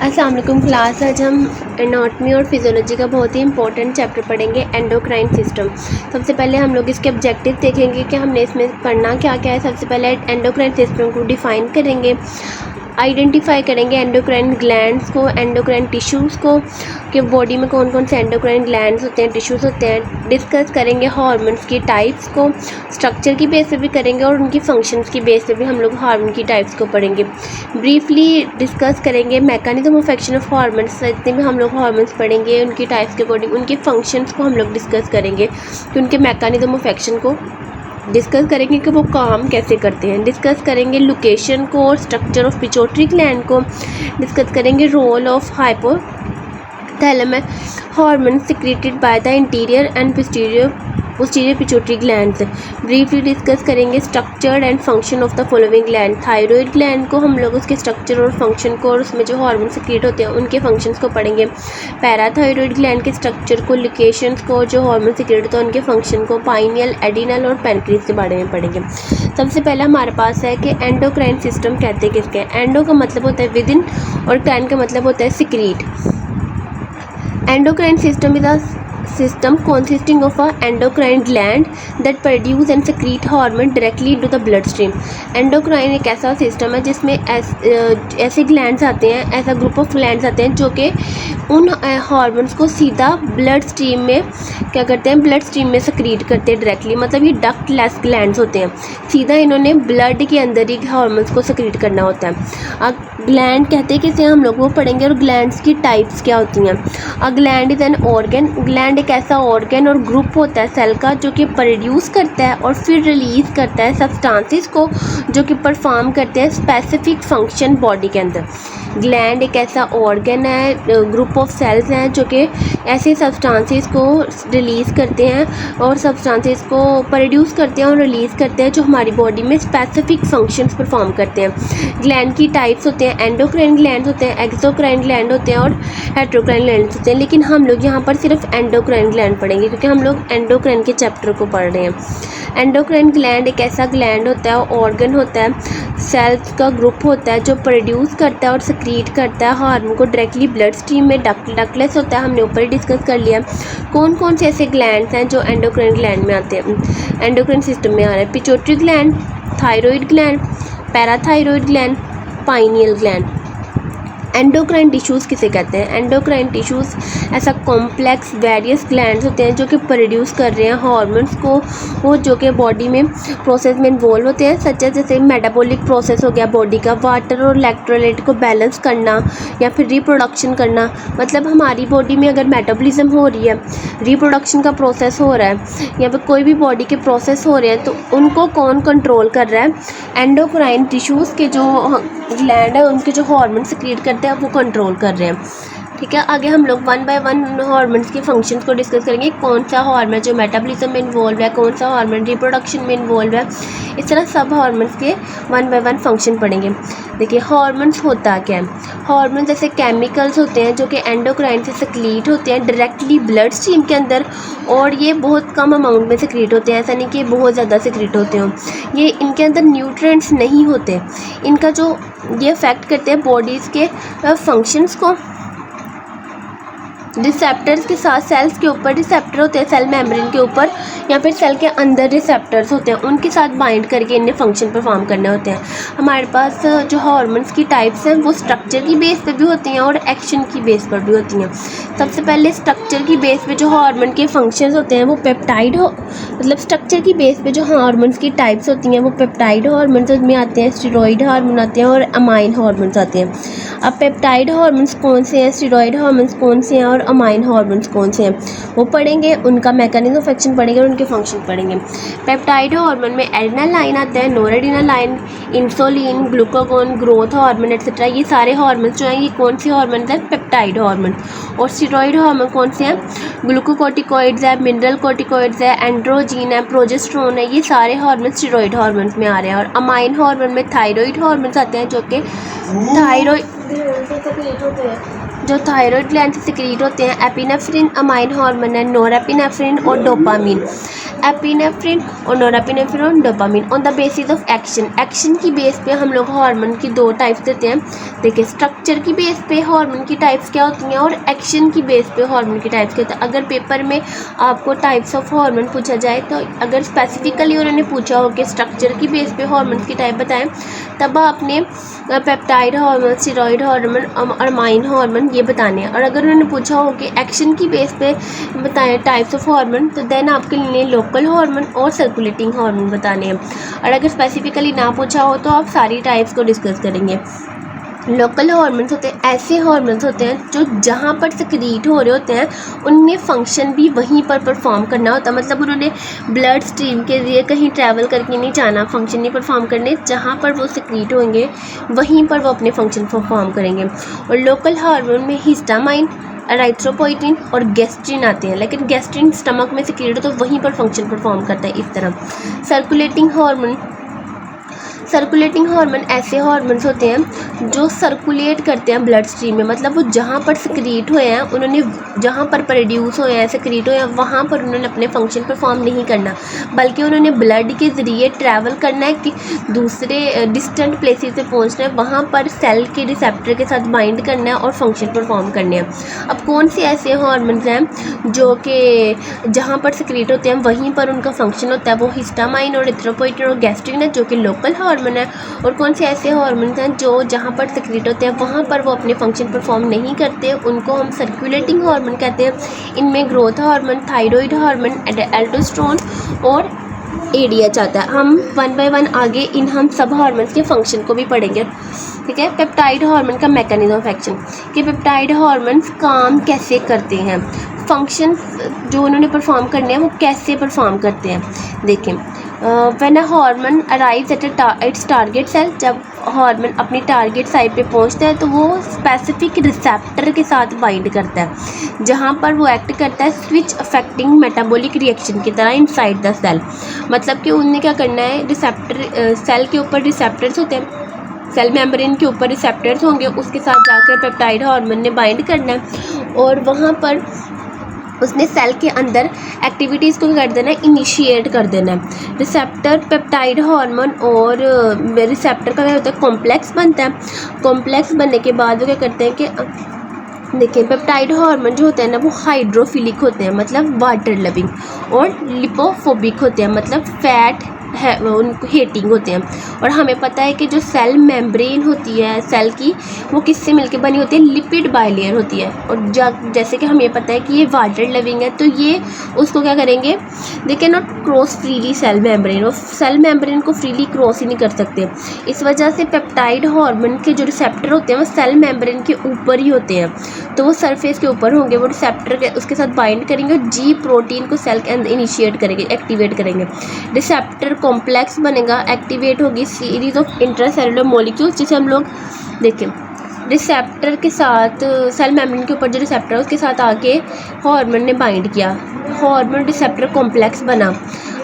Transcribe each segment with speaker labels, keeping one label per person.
Speaker 1: अस्सलाम वालेकुम क्लास। आज हम एनाटॉमी और फिजियोलॉजी का बहुत ही इंपॉर्टेंट चैप्टर पढ़ेंगे, एंडोक्राइन सिस्टम। सबसे पहले हम लोग इसके ऑब्जेक्टिव देखेंगे कि हमने इसमें पढ़ना क्या क्या है। सबसे पहले एंडोक्राइन सिस्टम को डिफ़ाइन करेंगे, आइडेंटिफाई करेंगे एंडोक्राइन ग्लैंड्स को, एंडोक्राइन टिश्यूज़ को, कि बॉडी में कौन कौन से एंडोक्राइन ग्लैंड्स होते हैं, टिश्यूज़ होते हैं। डिस्कस करेंगे हार्मोन्स की टाइप्स को, स्ट्रक्चर की बेस पे भी करेंगे और उनकी फंक्शंस की बेस पे भी हम लोग हार्मोन की टाइप्स को पढ़ेंगे। ब्रीफली डिस्कस करेंगे mechanism of action of hormones. इतने में हम लोग हार्मोन्स पढ़ेंगे, उनकी टाइप्स के अकॉर्डिंग उनके फंक्शंस को हम लोग डिस्कस करेंगे, कि उनके मैकेनिज्म ऑफ एक्शन को डिस्कस करेंगे कि वो काम कैसे करते हैं। डिस्कस करेंगे लोकेशन को और स्ट्रक्चर ऑफ पिट्यूटरी ग्लैंड को। डिस्कस करेंगे role of hypothalamus hormone secreted by the interior and posterior pituitary glands. Briefly discuss करेंगे structure and function of the following gland. Thyroid gland को हम लोग उसके स्ट्रक्चर और फंक्शन को और उसमें जो हार्मोन सिक्रेट होते हैं उनके फंक्शंस को पढ़ेंगे। पैराथायराइड ग्लैंड के स्ट्रक्चर को, लोकेशंस को, जो हार्मोन सिक्रेट होते हैं उनके फंक्शन को, पाइनियल, एडिनल और पैनक्रियास के बारे में पढ़ेंगे। सबसे पहला हमारे पास है कि एंडोक्राइन सिस्टम कहते हैं किसके। एंडो का मतलब होता है विद इन और क्राइन का मतलब होता है secrete. Endocrine system is a system consisting of a endocrine gland that produce and secrete hormone directly into the bloodstream। Endocrine एक ऐसा सिस्टम है जिसमें ऐसे ग्लैंड्स आते हैं, ऐसा ग्रुप ऑफ ग्लैंड्स आते हैं जो कि उन हार्मोन्स को सीधा ब्लड स्ट्रीम में क्या करते हैं, ब्लड स्ट्रीम में सक्रीट करते हैं डायरेक्टली। मतलब ये डक्टलेस ग्लैंड्स होते हैं, सीधा इन्होंने ब्लड के अंदर ही हार्मोन्स को सक्रीट करना होता है। अब ग्लैंड कहते हैं किसे, हम लोग वो पढ़ेंगे। और ग्लैंड्स की टाइप्स क्या होती हैं। A gland is an organ. Gland एक ऐसा ऑर्गन और ग्रुप होता है सेल का जो कि प्रोड्यूस करता है और फिर रिलीज़ करता है सब्सटेंसेस को जो कि परफॉर्म करते हैं स्पेसिफिक फंक्शन बॉडी के अंदर। ग्लैंड एक ऐसा ऑर्गन है, ग्रुप ऑफ सेल्स हैं जो कि ऐसे सब्सटेंसेस को रिलीज़ करते हैं और सब्सटेंसेस को प्रोड्यूस करते हैं और रिलीज़ करते हैं जो हमारी बॉडी में स्पेसिफिक फंक्शंस परफॉर्म करते हैं। ग्लैंड की टाइप्स होते हैं, एंडोक्राइन ग्लैंड होते हैं, एक्सोक्राइन ग्लैंड होते हैं और हेटेरोक्राइन ग्लैंड होते हैं। लेकिन हम लोग यहाँ पर सिर्फ एंडोक्राइन ग्लैंड पढ़ेंगे क्योंकि हम लोग एंडोक्राइन के चैप्टर को पढ़ रहे हैं। एंडोक्राइन ग्लैंड एक ऐसा ग्लैंड होता है, ऑर्गन होता है, सेल्स का ग्रुप होता है जो प्रोड्यूस करता है और सक्रीट करता है हार्मोन को डायरेक्टली ब्लड स्ट्रीम में। डक्टलेस होता है, हमने ऊपर ही डिस्कस कर लिया। कौन कौन से ऐसे ग्लैंड्स हैं जो एंडोक्राइन ग्लैंड में आते हैं, एंडोक्राइन सिस्टम में आ रहे हैं। Pituitary gland, thyroid gland, parathyroid gland, pineal gland. Endocrine tissues किसे कहते हैं। एंडोक्राइन टिश्यूज़ ऐसा कॉम्प्लेक्स वेरियस ग्लैंड्स होते हैं जो कि प्रोड्यूस कर रहे हैं हार्मोन्स को, वो जो कि बॉडी में प्रोसेस में इन्वॉल्व होते हैं, सच जैसे मेटाबॉलिक प्रोसेस हो गया बॉडी का, वाटर और इलेक्ट्रोलाइट को बैलेंस करना या फिर रिप्रोडक्शन करना। मतलब हमारी बॉडी में अगर मेटाबॉलिज्म हो रही है, रिप्रोडक्शन का प्रोसेस हो रहा है या फिर कोई भी बॉडी के प्रोसेस हो रहे हैं तो उनको कौन कंट्रोल कर रहा है। एंडोक्राइन टिश्यूज़ के जो ग्लैंड है उनके जो हार्मोन सिक्रीट करते हैं वो कंट्रोल कर रहे हैं। ठीक है, आगे हम लोग वन बाय वन हार्मोन्स के फंक्शंस को डिस्कस करेंगे। कौन सा हार्मोन जो मेटाबॉलिज्म में इन्वॉल्व है, कौन सा हार्मोन रिप्रोडक्शन में इन्वॉल्व है, इस तरह सब हार्मोन्स के वन बाय वन फंक्शन पढ़ेंगे। देखिए हार्मोन्स होता क्या है। हार्मोन जैसे केमिकल्स होते हैं जो कि एंडोक्राइन से सिक्रीट होते हैं डायरेक्टली ब्लड स्ट्रीम के अंदर, और ये बहुत कम अमाउंट में सिक्रीट होते हैं, ऐसा नहीं कि बहुत ज़्यादा सिक्रीट होते हों। ये इनके अंदर न्यूट्रिएंट्स नहीं होते। इनका जो ये अफेक्ट करते हैं बॉडीज़ के फंक्शंस को। रिसेप्टर्स के साथ सेल्स के ऊपर रिसेप्टर होते हैं, सेल मेम्ब्रेन के ऊपर या फिर सेल के अंदर रिसेप्टर्स होते हैं, उनके साथ बाइंड करके इन्हें फंक्शन परफॉर्म करने होते हैं। हमारे पास जो हार्मोन्स की टाइप्स हैं वो स्ट्रक्चर की बेस पे भी होती हैं और एक्शन की बेस पर भी होती हैं। सबसे पहले स्ट्रक्चर की बेस पे जो हार्मोन के फंक्शंस होते हैं वो पेप्टाइड मतलब स्ट्रक्चर की बेस पे जो हार्मोन्स की टाइप्स होती हैं वो पेप्टाइड हार्मोन्स में आते हैं, स्टेरॉइड हार्मोन आते हैं और अमाइन हार्मोन्स आते हैं। अब पेप्टाइड हार्मोन्स कौन से हैं, स्टेरॉइड हार्मोन्स कौन से हैं और अमाइन हार्मोन्स कौन से हैं वो पढ़ेंगे, उनका मैकेनिज्म ऑफ एक्शन पढ़ेंगे और उनके फंक्शन पढ़ेंगे। पेप्टाइड हार्मोन में एड्रेनालाइन आता है, noradrenaline, insulin, glucagon, growth hormone etcetera. ये सारे हार्मोन्स जो हैं ये कौन से हार्मोन्स हैं, पेप्टाइड हार्मोन। और स्टेरॉइड हार्मोन कौन से हैं, ग्लूकोकॉर्टिकॉइड्स है, मिनरल कॉर्टिकॉइड्स है, एंड्रोजीन है, प्रोजेस्टेरोन है, ये सारे हार्मोन स्टेरॉइड हार्मोन्स में आ रहे हैं। और अमाइन हार्मोन में थायराइड हार्मोन्स आते हैं जो कि थायराइड जो थायराइड ग्लैंड से सिक्रीट होते हैं एपिनेफ्रिन, अमाइन हार्मोन है, नोरेपिनेफ्रिन और डोपामिन। एपिनेफ्रिन और नोरेपिनेफ्रिन और dopamine on the basis of action की बेस पे हम लोग हार्मोन की दो टाइप्स देते हैं। देखिए स्ट्रक्चर की बेस पे हार्मोन की टाइप्स क्या होती हैं और एक्शन की बेस पे हार्मोन की टाइप्स क्या होती है। अगर पेपर में आपको टाइप्स ऑफ हार्मोन पूछा जाए तो अगर स्पेसिफिकली उन्होंने पूछा हो कि स्ट्रक्चर की बेस पे हार्मोन की टाइप बताएं, तब आपने peptide hormone, steroid hormone, amine hormone ये बताने हैं। और अगर उन्होंने पूछा हो कि एक्शन की बेस पे बताएं टाइप्स ऑफ हार्मोन, तो देन आपके लिए लोकल हार्मोन और सर्कुलेटिंग हार्मोन बताने हैं। और अगर स्पेसिफिकली ना पूछा हो तो आप सारी टाइप्स को डिस्कस करेंगे। लोकल हार्मोन्स होते हैं ऐसे हार्मोन्स होते हैं जो जहाँ पर सिक्रीट हो रहे होते हैं उनमें फंक्शन भी वहीं पर परफॉर्म करना होता है। मतलब उन्होंने ब्लड स्ट्रीम के लिए कहीं ट्रैवल करके नहीं जाना फंक्शन नहीं परफॉर्म करने, जहाँ पर वो सिक्रीट होंगे वहीं पर वो अपने फंक्शन परफॉर्म करेंगे। और लोकल हार्मोन में हिस्टामाइन, एराइथ्रोपोइटिन और गैस्ट्रिन आते हैं, लेकिन गैस्ट्रिन स्टमक में सिक्रीट हो तो वहीं पर फंक्शन परफॉर्म करता है। इस तरह सर्कुलेटिंग हार्मोन ऐसे हार्मोन्स होते हैं जो सर्कुलेट करते हैं ब्लड स्ट्रीम में। मतलब वो जहाँ पर सिक्रीट हुए हैं उन्होंने जहाँ पर प्रोड्यूस हुए हैं सिक्रीट हुए हैं वहाँ पर उन्होंने अपने फंक्शन परफॉर्म नहीं करना, बल्कि उन्होंने ब्लड के ज़रिए ट्रैवल करना है कि दूसरे डिस्टेंट प्लेसेस पे पहुँचना है, वहाँ पर सेल के रिसेप्टर के साथ बाइंड करना है और फंक्शन परफॉर्म करने हैं। अब कौन से ऐसे हार्मोन्स हैं जो कि जहाँ पर सिक्रीट होते हैं वहीं पर उनका फंक्शन होता है, वो हिस्टामाइन और एरिथ्रोपोइटिन और गैस्ट्रिन है जो कि लोकल हार्मोन है। और कौन से ऐसे हार्मोन्स हैं जो जहाँ पर सिक्रीट होते हैं वहाँ पर वो अपने फंक्शन परफॉर्म नहीं करते, उनको हम सर्कुलेटिंग हार्मोन कहते हैं। इनमें growth hormone, thyroid hormone, aldosterone और एडीएच आता है। हम वन बाय वन आगे हम सब हार्मोन्स के फंक्शन को भी पढ़ेंगे। ठीक है, पेप्टाइड हार्मोन का मैकेनिज्म ऑफ एक्शन कि पेप्टाइड हार्मोन्स काम कैसे करते हैं, फंक्शन जो उन्होंने परफॉर्म करने हैं वो कैसे परफॉर्म करते हैं। देखें, when a hormone arrives at its target cell, जब हार्मोन अपनी टारगेट साइट पे पहुंचता है तो वो स्पेसिफिक रिसेप्टर के साथ बाइंड करता है, जहाँ पर वो एक्ट करता है स्विच अफेक्टिंग मेटाबॉलिक रिएक्शन की तरह इनसाइड द सेल। मतलब कि उन्हें क्या करना है, रिसेप्टर सेल के ऊपर रिसेप्टर्स होते हैं, सेल मेम्ब्रेन के ऊपर रिसेप्टर्स होंगे, उसके साथ जाकर पेप्टाइड हार्मोन ने बाइंड करना है और वहाँ पर उसने सेल के अंदर एक्टिविटीज़ को कर देना है, इनिशिएट कर देना है। रिसेप्टर पेप्टाइड हार्मोन और रिसेप्टर का क्या होता है, कॉम्प्लेक्स बनता है। कॉम्प्लेक्स बनने के बाद वो क्या करते हैं कि देखिए पेप्टाइड हार्मोन जो होते हैं ना वो हाइड्रोफिलिक होते हैं, मतलब वाटर लविंग, और लिपोफोबिक होते हैं, मतलब फैट है उनको हेटिंग होते हैं। और हमें पता है कि जो सेल मेम्ब्रेन होती है सेल की वो किससे मिलकर बनी होती है, लिपिड बाइलेयर होती है। और जैसे कि हमें पता है कि ये वाटर लविंग है तो ये उसको क्या करेंगे, they can not cross freely cell membrane, और सेल मेम्ब्रेन को फ्रीली क्रॉस ही नहीं कर सकते। इस वजह से पेप्टाइड हार्मोन के जो रिसेप्टर होते हैं वो सेल मेम्ब्रेन के ऊपर ही होते हैं, तो वो सरफेस के ऊपर होंगे, वो रिसेप्टर के उसके साथ बाइंड करेंगे और जी प्रोटीन को सेल के अंदर इनिशिएट करेंगे, एक्टिवेट करेंगे। रिसेप्टर कॉम्प्लेक्स बनेगा, एक्टिवेट होगी सीरीज ऑफ इंट्रासेलुलर मॉलिक्यूल्स, जिसे हम लोग देखें रिसेप्टर के साथ सेल मेम्ब्रेन के ऊपर जो रिसेप्टर है उसके साथ आके हार्मोन ने बाइंड किया, हार्मोन रिसेप्टर कॉम्प्लेक्स बना।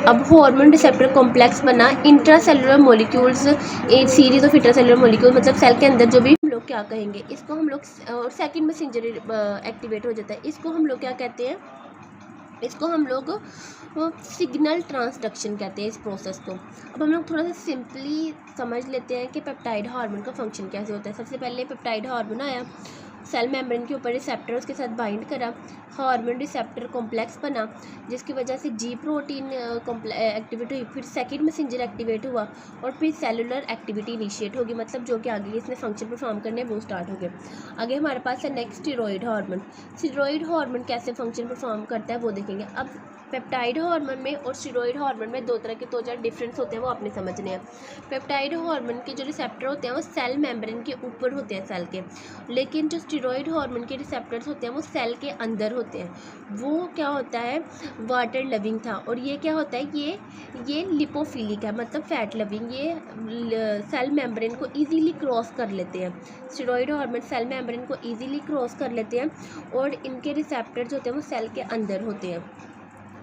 Speaker 1: अब हार्मोन रिसेप्टर कॉम्प्लेक्स बना, इंट्रासेलुलर मॉलिक्यूल्स, एक सीरीज ऑफ इंट्रासेलुलर मॉलिक्यूल, मतलब सेल के अंदर जो भी हम लोग क्या कहेंगे इसको हम लोग, और सेकंड मैसेंजर एक्टिवेट हो जाता है, इसको हम लोग क्या कहते हैं, इसको हम लोग सिग्नल ट्रांसडक्शन कहते हैं इस प्रोसेस को। अब हम लोग थोड़ा सा सिंपली समझ लेते हैं कि पेप्टाइड हार्मोन का फंक्शन कैसे होता है। सबसे पहले पेप्टाइड हार्मोन आया, सेल मेम्ब्रेन के ऊपर रिसेप्टर उसके साथ बाइंड करा, हार्मोन रिसेप्टर कॉम्प्लेक्स बना जिसकी वजह से जी प्रोटीन एक्टिवेट हुई, फिर सेकंड मैसेंजर एक्टिवेट हुआ और फिर सेलुलर एक्टिविटी इनिशिएट होगी, मतलब जो कि आगे इसने फंक्शन परफॉर्म करने वो स्टार्ट हो गए। आगे हमारे पास है next steroid hormone. Steroid hormone कैसे फंक्शन परफॉर्म करता है वो देखेंगे। अब पेप्टाइड हार्मोन में और स्टेरॉइड हार्मोन में दो चार डिफरेंस होते हैं, वो आपने समझने हैं। पेप्टाइड हार्मोन के जो रिसेप्टर होते हैं वो सेल मेम्ब्रेन के ऊपर होते हैं सेल के, लेकिन जो स्टेरॉइड हार्मोन के रिसेप्टर्स होते हैं वो सेल के अंदर होते हैं। वो क्या होता है, वाटर लविंग था, और ये क्या होता है, ये लिपोफिलिक है, मतलब फैट लविंग। ये सेल मेम्ब्रेन को इजीली क्रॉस कर लेते हैं। स्टेरॉइड हार्मोन सेल मेम्ब्रेन को इजीली क्रॉस कर लेते हैं और इनके रिसेप्टर्स होते हैं वो सेल के अंदर होते हैं।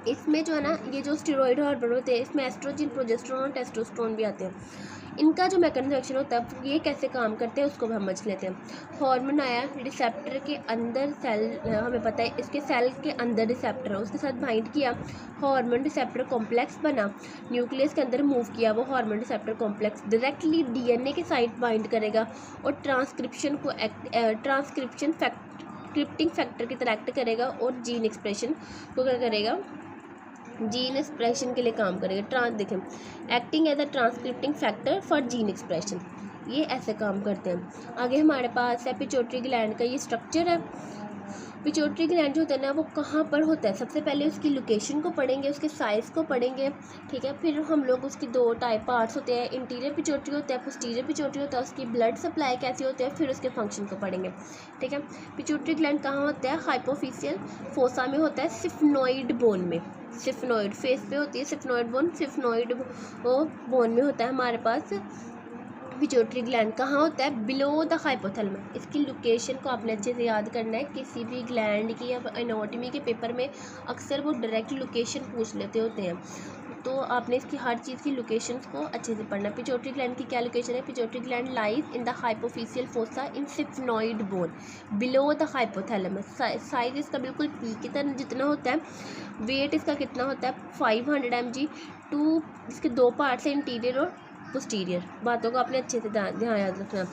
Speaker 1: इसमें जो है ना, ये जो स्टेरॉइड हार्मोन होते हैं इसमें एस्ट्रोजन, प्रोजेस्टेरोन और टेस्टोस्टेरोन भी आते हैं। इनका जो मैकेनिज्म एक्शन होता है ये कैसे काम करते हैं उसको भी हम समझ लेते हैं। हार्मोन आया, रिसेप्टर के अंदर सेल, हमें पता है इसके सेल के अंदर रिसेप्टर है, उसके साथ बाइंड किया, हार्मोन रिसेप्टर कॉम्प्लेक्स बना, न्यूक्लियस के अंदर मूव किया, वो hormone receptor complex directly DNA के साइट बाइंड करेगा और ट्रांसक्रिप्शन स्क्रिप्टिंग फैक्टर की तरह एक्ट करेगा और जीन एक्सप्रेशन को क्या करेगा, जीन एक्सप्रेशन के लिए काम करेगा। देखें, acting as a transcripting factor for gene expression, ये ऐसे काम करते हैं। आगे हमारे पास है पिट्यूटरी ग्लैंड का ये स्ट्रक्चर है। पिट्यूटरी ग्लैंड जो होता है ना वो कहाँ पर होता है, सबसे पहले उसकी लोकेशन को पढ़ेंगे, उसके साइज़ को पढ़ेंगे, ठीक है। फिर हम लोग उसकी दो टाइप पार्ट्स होते हैं, इंटीरियर पिट्यूटरी होता है, पोस्टीरियर पिट्यूटरी होता है, उसकी ब्लड सप्लाई कैसे होते हैं, फिर उसके फंक्शन को पढ़ेंगे, ठीक है। पिट्यूटरी ग्लैंड कहाँ होता है, हाइपोफिशियल फोसा में होता है, सिफनॉइड बोन में, सिफनॉइड फेस पे होती है सिफनॉइड बोन, सिफनॉइड बोन में होता है हमारे पास पिट्यूटरी ग्लैंड। कहाँ होता है, बिलो द हाइपोथैलेमस। इसकी लोकेशन को आपने अच्छे से याद करना है, किसी भी ग्लैंड की या एनाटॉमी के पेपर में अक्सर वो डायरेक्ट लोकेशन पूछ लेते होते हैं, तो आपने इसकी हर चीज़ की लोकेशंस को अच्छे से पढ़ना है। पिट्यूटरी ग्लैंड की क्या लोकेशन है, pituitary gland lies in the hypophyseal fossa in sphenoid bone below the hypothalamus. Size इसका बिल्कुल पी की तरह जितना होता है, वेट इसका कितना होता है 500 mg। टू इसके दो पार्ट्स हैं, इंटीरियर और पोस्टीरियर। बातों को आपने अच्छे से ध्यान याद रखना।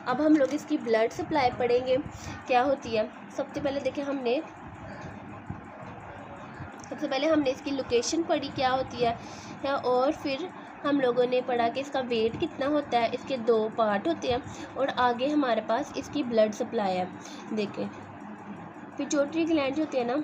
Speaker 1: अब हम लोग इसकी ब्लड सप्लाई पढ़ेंगे क्या होती है। सबसे पहले देखिए सबसे पहले हमने इसकी लोकेशन पढ़ी क्या होती है और फिर हम लोगों ने पढ़ा कि इसका वेट कितना होता है, इसके दो पार्ट होते हैं और आगे हमारे पास इसकी ब्लड सप्लाई है। देखिए पिट्यूटरी ग्लैंड जो होती है ना,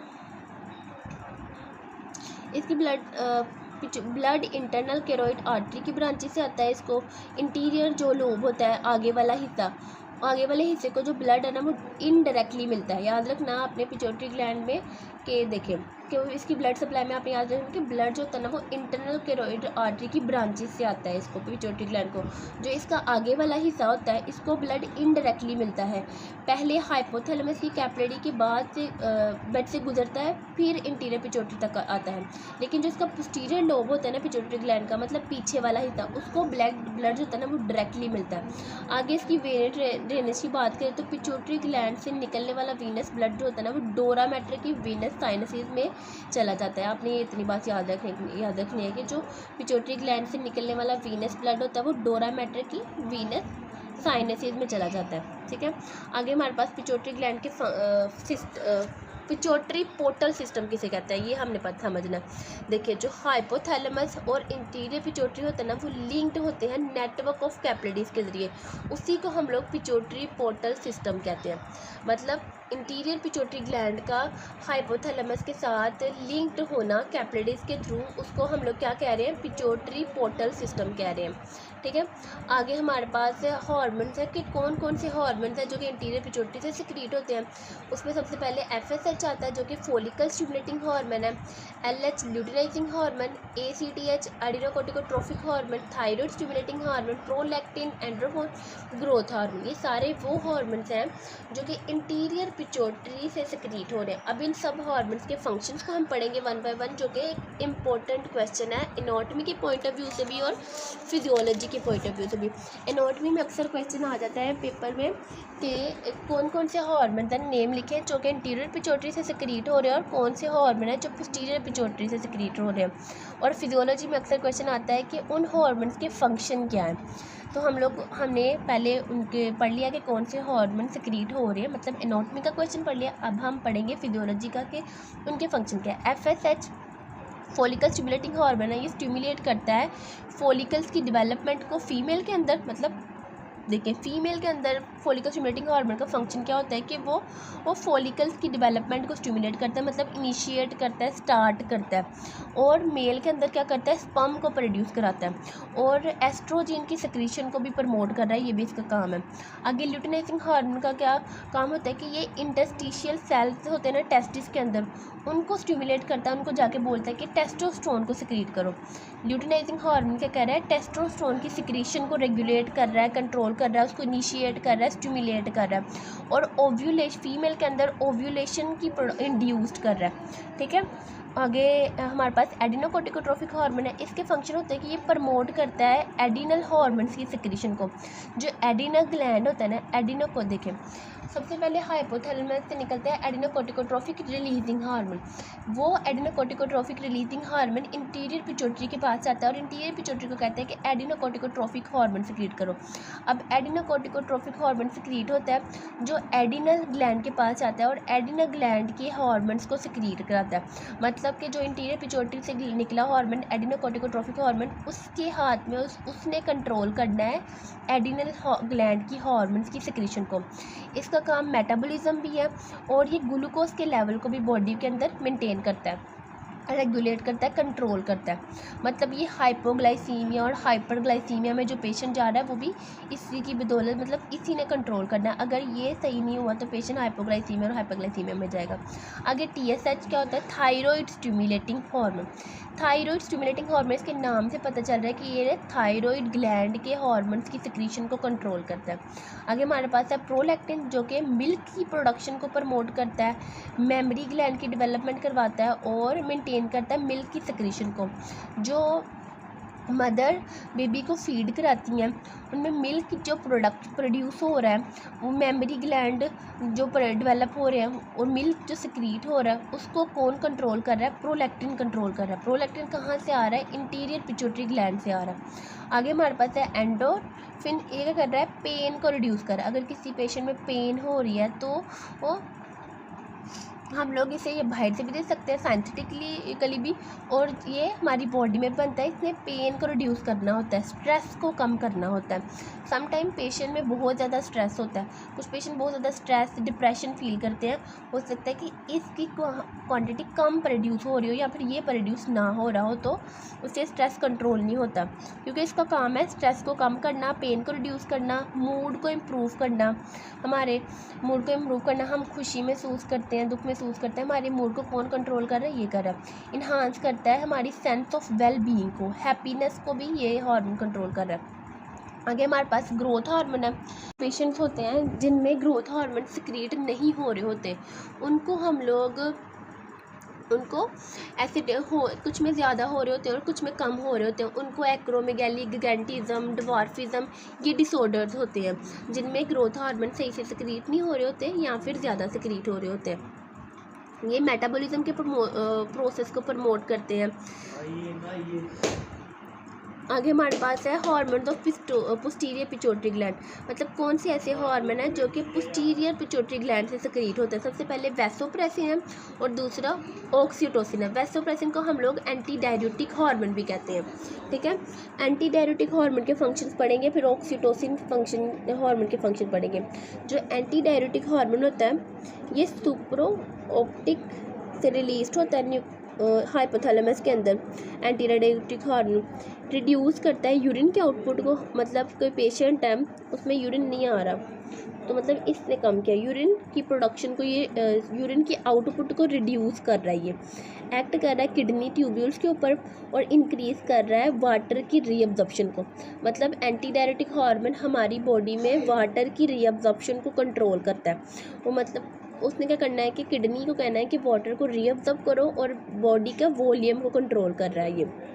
Speaker 1: इसकी ब्लड इंटरनल कैरोइड आर्टरी की ब्रांचेस से आता है। इसको इंटीरियर जो लोब होता है, आगे वाला हिस्से को जो ब्लड है ना वो इनडायरेक्टली मिलता है। याद रखना आपने पिट्यूटरी ग्लैंड में कि देखें कि इसकी ब्लड सप्लाई में आपने याद रखना कि ब्लड जो होता है ना वो इंटरनल कैरोइड आर्टरी की ब्रांचेस से आता है। इसको पिट्यूटरी ग्लैंड को जो इसका आगे वाला हिस्सा होता है इसको ब्लड इनडायरेक्टली मिलता है। पहले हाइपोथैलेमस की कैपिलरी के बाद से ब्लड से गुजरता है, फिर इंटीरियर पिट्यूटरी तक आता है। लेकिन जो इसका पोस्टीरियर लोब होता है ना पिट्यूटरी ग्लैंड का, मतलब पीछे वाला हिस्सा, उसको ब्लड जो होता है ना वो डायरेक्टली मिलता है। आगे इसकी वेनस ड्रेनेज की बात करें तो पिट्यूटरी ग्लैंड से निकलने वाला वीनस ब्लड जो होता है ना वो डोरा मैटर की वीनस साइनसेस में चला जाता है। आपने इतनी बात याद रखनी है कि जो पिट्यूटरी ग्लैंड से निकलने वाला वीनस ब्लड होता है वो डोरा मैटर की वीनस साइनसेस में चला जाता है, ठीक है। आगे हमारे पास पिट्यूटरी ग्लैंड के पिट्यूटरी पोर्टल सिस्टम किसे कहते हैं ये हमने पता समझना। देखिए जो हाइपोथैलेमस और इंटीरियर पिट्यूटरी होता है ना वो लिंक्ड होते हैं नेटवर्क ऑफ कैपिलरीज के ज़रिए, उसी को हम लोग पिट्यूटरी पोर्टल सिस्टम कहते हैं। मतलब इंटीरियर पिट्यूटरी ग्लैंड का हाइपोथैलेमस के साथ लिंक्ड होना कैपिलरीज के थ्रू, उसको हम लोग क्या कह रहे हैं, पिट्यूटरी पोर्टल सिस्टम कह रहे हैं, ठीक है। आगे हमारे पास हार्मोन्स है कि कौन कौन से हार्मोन्स हैं जो कि इंटीरियर पिट्यूटरी से सिक्रीट होते हैं। उसमें सबसे पहले FSH आता है जो कि फॉलिकल स्टिमुलेटिंग हार्मोन है, LH luteinising hormone, ACTH adrenocorticotrophic hormone, thyroid stimulating hormone, prolactin, एंड्रोफोन, ग्रोथ हार्मोन। ये सारे वो हार्मोन्स हैं जो कि इंटीरियर पिट्यूटरी से सिक्रीट हो रहे हैं। अब इन सब हार्मोन्स के फंक्शंस को हम पढ़ेंगे वन बाय वन, जो कि एक इम्पॉर्टेंट क्वेश्चन है एनाटॉमी के पॉइंट ऑफ व्यू से भी और फिजियोलॉजी के पॉइंट ऑफ व्यू से भी। एनाटॉमी में अक्सर क्वेश्चन आ जाता है पेपर में कि कौन कौन से हार्मोन का नेम लिखे जो कि इंटीरियर पिट्यूटरी से सिक्रीट हो रहे हैं और कौन से हार्मोन है जो पोस्टीरियर पिट्यूटरी से सिक्रीट हो रहे हैं। और फिजियोलॉजी में अक्सर क्वेश्चन आता है कि उन हार्मोन्स के फंक्शन क्या हैं। तो हमने पहले उनके पढ़ लिया कि कौन से हार्मोन सिक्रीट हो रहे हैं, मतलब एनाटॉमी का क्वेश्चन पढ़ लिया। अब हम पढ़ेंगे फिजियोलॉजी का कि उनके फंक्शन क्या है। FSH फॉलिकल स्टिमुलेटिंग हार्मोन है, ये स्टिमुलेट करता है फॉलिकल्स की डेवलपमेंट को फीमेल के अंदर। मतलब देखिए फीमेल के अंदर फॉलिकल स्टिमुलेटिंग हार्मोन का फंक्शन क्या होता है कि वो फॉलिकल्स की डेवलपमेंट को स्टिमुलेट करता है, मतलब इनिशिएट करता है, स्टार्ट करता है। और मेल के अंदर क्या करता है, स्पर्म को प्रोड्यूस कराता है और एस्ट्रोजन की सिक्रीशन को भी प्रमोट कर रहा है, ये भी इसका काम है। आगे ल्यूटिनाइजिंग हार्मोन का क्या काम होता है कि ये इंटरस्टिशियल सेल्स होते हैं ना टेस्टिस के अंदर, उनको स्टिमुलेट करता है, उनको जाके बोलता है कि टेस्टोस्टेरोन को सिक्रीट करो। ल्यूटिनाइजिंग हार्मोन क्या कर रहा है, टेस्टोस्टेरोन की सिक्रीशन को रेगुलेट कर रहा है, कंट्रोल कर रहा है, उसको इनिशिएट कर रहा है, स्टिमुलेट कर रहा है। और ओव्यूलेशन, फीमेल के अंदर ओव्यूलेशन की इंड्यूस्ड कर रहा है, ठीक है। आगे हमारे पास एडिनोकोर्टिकोट्रोफिक हार्मोन है। इसके फंक्शन होते हैं कि ये प्रमोट करता है एडिनल हार्मोन्स की सिक्रीशन को। जो एडिनल ग्लैंड होता है ना, एडिनो को देखें, सबसे पहले हाइपोथैलेमस से निकलता है एडिनोकोर्टिकोट्रोफिक रिलीजिंग हार्मोन। वो एडिनोकोर्टिकोट्रोफिक रिलीजिंग हार्मोन इंटीरियर पिट्यूटरी के पास आता है और इंटीरियर पिट्यूटरी को कहते हैं कि एडिनोकोर्टिकोट्रोफिक हार्मोन सिक्रीट करो। अब एडिनोकोर्टिकोट्रोफिक हार्मोन सिक्रीट होता है जो एडिनल ग्लैंड के पास आता है और एडिनल ग्लैंड के हार्मोन्स को सिक्रीट कराता है। मतलब कि जो इंटीरियर पिट्यूटरी से निकला हार्मोन एडिनोकोर्टिकोट्रोफिक हार्मोन, उसके हाथ में उसने कंट्रोल करना है एडिनल ग्लैंड की हार्मोन्स की सिक्रीशन को। इसका काम मेटाबॉलिज्म भी है और ये ग्लूकोज के लेवल को भी बॉडी के अंदर मेंटेन करता है, रेगुलेट करता है, कंट्रोल करता है। मतलब ये हाइपोग्लाइसीमिया और हाइपरग्लाइसीमिया में जो पेशेंट जा रहा है वो भी इसी की बदौलत, मतलब इसी ने कंट्रोल करना है। अगर ये सही नहीं हुआ तो पेशेंट हाइपोग्लाइसीमिया और हाइपरग्लाइसीमिया में जाएगा। आगे TSH क्या होता है? Thyroid stimulating hormone. Thyroid stimulating hormone, इसके नाम से पता चल रहा है कि ये थायराइड ग्लैंड के हार्मोन्स की सिक्रीशन को कंट्रोल करता है। आगे हमारे पास है प्रोलैक्टिन, जो कि मिल्क की प्रोडक्शन को प्रमोट करता है, मेमरी ग्लैंड की डेवलपमेंट करवाता है और मेंटेन करता है मिल्क की सिक्रीशन को। जो मदर बेबी को फीड कराती हैं उनमें मिल्क जो प्रोडक्ट प्रोड्यूस हो रहा है वो मेमरी ग्लैंड जो डेवलप हो रहे हैं और मिल्क जो सिक्रीट हो रहा है उसको कौन कंट्रोल कर रहा है? प्रोलैक्टिन कंट्रोल कर रहा है। प्रोलैक्टिन कहाँ से आ रहा है? इंटीरियर पिट्यूटरी ग्लैंड से आ रहा है। आगे हमारे पास है एंडोर्फिन। ये क्या कर रहा है? पेन को रिड्यूस कर रहा है। अगर किसी पेशेंट में पेन हो रही है तो वो हम लोग इसे ये बाहर से भी दे सकते हैं साइंटिफिकली भी, और ये हमारी बॉडी में बनता है। इसमें पेन को रिड्यूस करना होता है, स्ट्रेस को कम करना होता है। सम टाइम पेशेंट में बहुत ज़्यादा स्ट्रेस होता है, कुछ पेशेंट बहुत ज़्यादा स्ट्रेस डिप्रेशन फील करते हैं। हो सकता है कि इसकी क्वांटिटी कम प्रोड्यूस हो रही हो या फिर ये प्रोड्यूस ना हो रहा हो तो उससे स्ट्रेस कंट्रोल नहीं होता, क्योंकि इसका काम है स्ट्रेस को कम करना, पेन को रिड्यूस करना, मूड को इम्प्रूव करना। हमारे मूड को इम्प्रूव करना, हम खुशी महसूस करते हैं, दुख महसूस करते हैं, हमारे मूड को कौन कंट्रोल कर रहा है? ये कर रहा है। इन्हांस करता है हमारी सेंस ऑफ वेल बीइंग को, हैप्पीनेस को भी ये हार्मोन कंट्रोल कर रहा है। आगे हमारे पास ग्रोथ हार्मोन है। पेशेंट्स होते हैं जिनमें ग्रोथ हार्मोन सिक्रीट नहीं हो रहे होते, उनको हम लोग ऐसे कुछ में ज़्यादा हो रहे होते हैं और कुछ में कम हो रहे होते हैं, उनको एक्रोमेगैली, गिगेंटिज्म, डिवार्फिज्म ये डिसऑर्डर्स होते हैं जिनमें ग्रोथ हार्मोन सही से सिक्रीट नहीं हो रहे होते या फिर ज़्यादा सिक्रीट हो रहे होते हैं। ये मेटाबॉलिज्म के प्रोसेस को प्रमोट करते हैं। आगे हमारे पास है hormone of posterior pituitary gland. मतलब कौन से ऐसे हार्मोन है जो कि पोस्टीरियर पिट्यूटरी ग्लैंड से सिक्रीट होते हैं? सबसे पहले वैसोप्रेसिन है और दूसरा ऑक्सीटोसिन है। वैसोप्रेसिन को हम लोग एंटी डाययूरेटिक हार्मोन भी कहते हैं, ठीक है। एंटी डाययूरेटिक हार्मोन के फंक्शंस पढ़ेंगे, फिर ऑक्सीटोसिन हार्मोन के फंक्शन पढ़ेंगे। जो एंटी डाययूरेटिक हार्मोन होता है ये सुप्रो ऑप्टिक से रिलीज होता है हाइपोथैलेमस के अंदर। एंटी डाययूरेटिक हार्मोन रिड्यूस करता है यूरिन के आउटपुट को। मतलब कोई पेशेंट है उसमें यूरिन नहीं आ रहा तो मतलब इसने कम किया यूरिन की प्रोडक्शन को, ये यूरिन की आउटपुट को रिड्यूस कर रहा है। ये एक्ट कर रहा है किडनी ट्यूब्यूल्स के ऊपर और इंक्रीज़ कर रहा है वाटर की रीअब्जॉर्प्शन को। मतलब एंटी डाययूरेटिक हार्मोन हमारी बॉडी में वाटर की रीअब्जॉर्प्शन को कंट्रोल करता है। वो मतलब उसने क्या करना है कि किडनी को कहना है कि वाटर को रीअब्जॉर्ब करो और बॉडी का वॉल्यूम को कंट्रोल कर रहा है ये।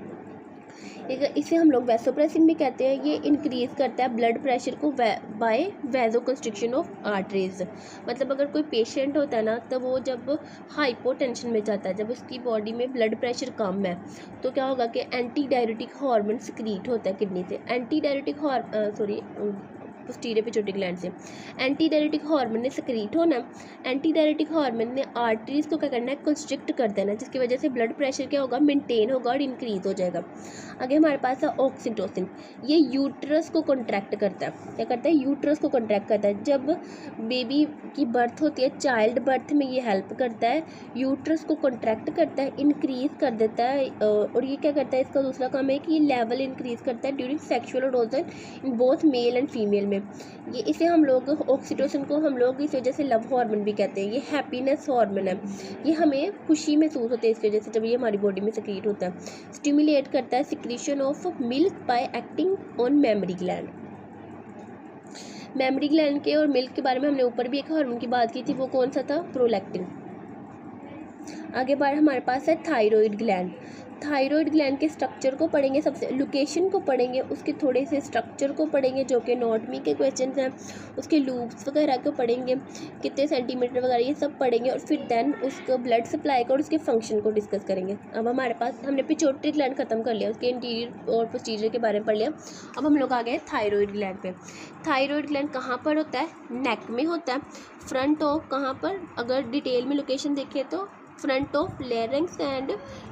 Speaker 1: इसे हम लोग वैसोप्रेसिन भी कहते हैं। ये इंक्रीज़ करता है ब्लड प्रेशर को बाय वैसोकंस्ट्रिक्शन ऑफ आर्टरीज। मतलब अगर कोई पेशेंट होता है ना तो वो जब हाइपोटेंशन में जाता है, जब उसकी बॉडी में ब्लड प्रेशर कम है तो क्या होगा कि एंटी डाययूरेटिक हार्मोन सिक्रीट होता है किडनी से। Anti diuretic posterior pituitary gland से एंटी डाययूरेटिक हार्मोन ने सिक्रीट होना। एंटी डाययूरेटिक हार्मोन ने आर्टरीज को क्या करना है? कंस्ट्रिक्ट कर देना, जिसकी वजह से ब्लड प्रेशर क्या होगा? मेंटेन होगा और इंक्रीज हो जाएगा। आगे हमारे पास है ऑक्सीटोसिन। ये यूट्रस को कॉन्ट्रैक्ट करता है। क्या करता है? यूट्रस को कॉन्ट्रैक्ट करता है। जब बेबी की बर्थ होती है, चाइल्ड बर्थ में ये हेल्प करता है, यूट्रस को कॉन्ट्रैक्ट करता है, इंक्रीज कर देता है। और ये क्या करता है? इसका दूसरा काम है कि ये लेवल इंक्रीज करता है during sexual arousal in both male and female में। ये इसे हम लोग ऑक्सीटोसिन को हम लोग इस वजह से लव हार्मोन भी कहते हैं। ये हैप्पीनेस हार्मोन है। ये हमें खुशी महसूस होती है इस वजह से जब ये हमारी बॉडी में सिक्रीट होता है। स्टिमुलेट करता है secretion of milk bye acting on mammary gland. Mammary gland के और मिल्क के बारे में हमने ऊपर भी एक हार्मोन की बात की थी, वो कौन सा था? प्रोलैक्टिन। आगे बार हमारे पास है थायराइड ग्लैंड। थायराइड ग्लैंड के स्ट्रक्चर को पढ़ेंगे, सबसे लोकेशन को पढ़ेंगे, उसके थोड़े से स्ट्रक्चर को पढ़ेंगे जो कि एनाटॉमी के क्वेश्चंस हैं, उसके लूप्स वगैरह को पढ़ेंगे, कितने सेंटीमीटर वगैरह ये सब पढ़ेंगे, और फिर देन उसको ब्लड सप्लाई को और उसके फंक्शन को डिस्कस करेंगे। अब हमारे पास हमने पिट्यूटरी ग्लैंड खत्म कर लिया, उसके इंटीरियर और प्रोसीजर के बारे में पढ़ लिया। अब हम लोग आ गए थायराइड ग्लैंड पे। थायराइड ग्लैंड कहाँ पर होता है? नेक में होता है। फ्रंट ऑफ कहाँ पर, अगर डिटेल में लोकेशन देखें तो front of larynx and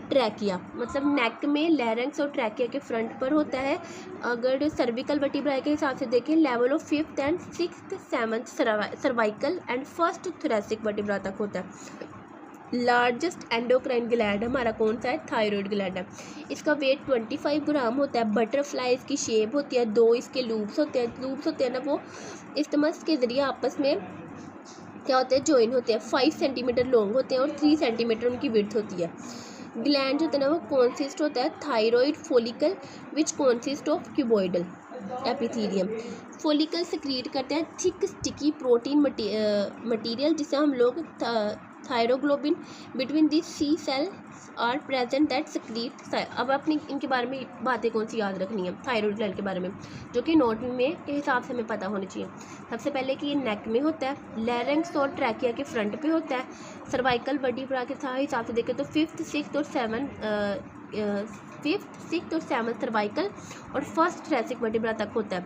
Speaker 1: trachea, मतलब नेक में लैरिंक्स और ट्रैकिया के फ्रंट पर होता है। अगर सर्विकल वर्टिब्रा के हिसाब से देखें, level of 5th and 6th 7th cervical and 1st thoracic vertebra तक होता है। लार्जेस्ट एंडोक्राइन ग्लैंड हमारा कौन सा है? थायराइड ग्लैंड है। इसका वेट 25 ग्राम होता है। बटरफ्लाई इसकी शेप होती है, 2 इसके लूप्स होते हैं ना, वो इस्तेमाल के ज़रिए आपस में क्या होते हैं? ज्वाइन होते हैं। 5 सेंटीमीटर लॉन्ग होते हैं और 3 सेंटीमीटर उनकी विड्थ होती है। ग्लैंड जो होता है ना, वो कॉन्सिस्ट होता है thyroid follicle which consist of cuboidal epithelium. Follicle secrete करते हैं थिक स्टिकी प्रोटीन मटीरियल, जिसे हम लोग thyroglobulin between the C cell are present that secrete. अब अपनी इनके बारे में बातें कौन सी याद रखनी है थायराइड ग्लैंड के बारे में, जो कि एनाटॉमी में के हिसाब से हमें पता होनी चाहिए। सबसे पहले कि ये नेक में होता है, लैरिंक्स और ट्रैकिया के फ्रंट पे होता है। सर्वाइकल वर्टिब्रा के हिसाब से देखें तो 5th 6th और 7th सर्वाइकल और 1st थोरैसिक वर्टिब्रा तक होता है।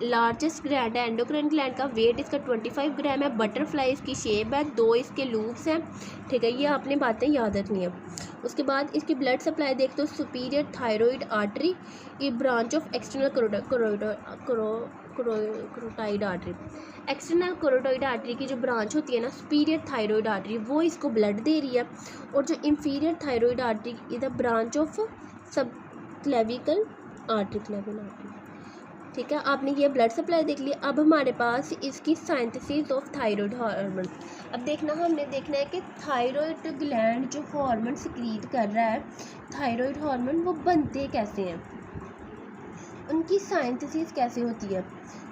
Speaker 1: लार्जेस्ट ग्लैंड है एंडोक्राइन ग्लैंड का, वेट इसका 25 ग्राम है। बटरफ्लाई इसकी शेप है, 2 इसके लूप्स हैं, ठीक है। ये आपने बातें याद रखनी है। उसके बाद इसकी ब्लड सप्लाई देख तो सुपीरियर थायराइड आर्टरी, ये branch of external carotid artery. External carotid artery की जो ब्रांच होती है ना, सुपीरियर थायराइड आर्टरी, वो इसको ब्लड दे रही है। और जो inferior thyroid artery is the branch of सब क्लेविकल आर्टरी, ठीक है। आपने ये ब्लड सप्लाई देख ली। अब हमारे पास इसकी साइंथेसिस ऑफ थायराइड हार्मोन। अब हमने देखना है कि थायराइड ग्लैंड जो हार्मोन सिक्रीट कर रहा है, थायराइड हार्मोन, वो बनते कैसे हैं, उनकी साइंथेसिस कैसे होती है,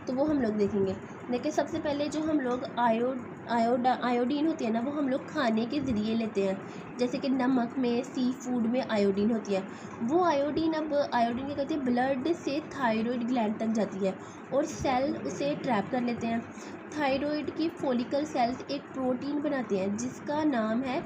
Speaker 1: तो वो हम लोग देखेंगे। देखिए, सबसे पहले जो हम लोग आयोडीन होती है ना, वो हम लोग खाने के ज़रिए लेते हैं, जैसे कि नमक में, सी फूड में आयोडीन होती है। वो आयोडीन क्या कहते हैं, ब्लड से थायराइड ग्लैंड तक जाती है और सेल उसे ट्रैप कर लेते हैं। थायराइड की फोलिकल सेल्स एक प्रोटीन बनाते हैं जिसका नाम है